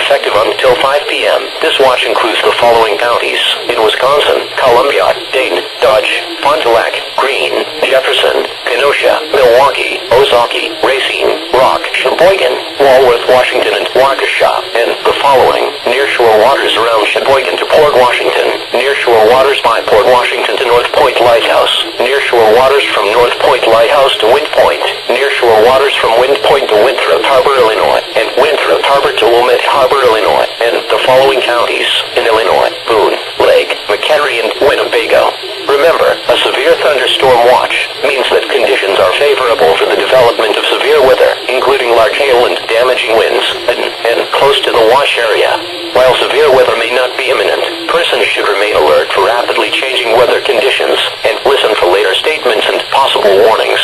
effective until 5 p.m. This watch includes the following counties: in Wisconsin, Columbia, Dayton, Dodge, Fond du Lac, Greene, Jefferson, Kenosha, Milwaukee, Ozaukee, Racine, Rock, Sheboygan, Walworth, Washington, and Waukesha. And the following: nearshore waters around Sheboygan to Port Washington, nearshore waters by Port Washington to North Point Lighthouse, nearshore waters from North Point Lighthouse to Wind Point, nearshore waters from Wind Point to Winthrop Harbor, Illinois, and Winthrop Harbor to Wilmette Harbor, Illinois. And the following counties in Illinois: Boone, Lake, McHenry, and Winnebago. Remember, a severe thunderstorm watch means that conditions are favorable for the development of severe weather, including large hail and damaging winds, and close to the watch area. While severe weather may not be imminent, persons should remain alert for rapidly changing weather conditions and listen for later statements and possible warnings.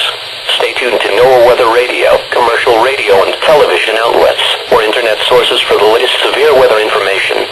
Stay tuned to NOAA Weather Radio, commercial radio, and television outlets, or internet sources for the latest severe weather information.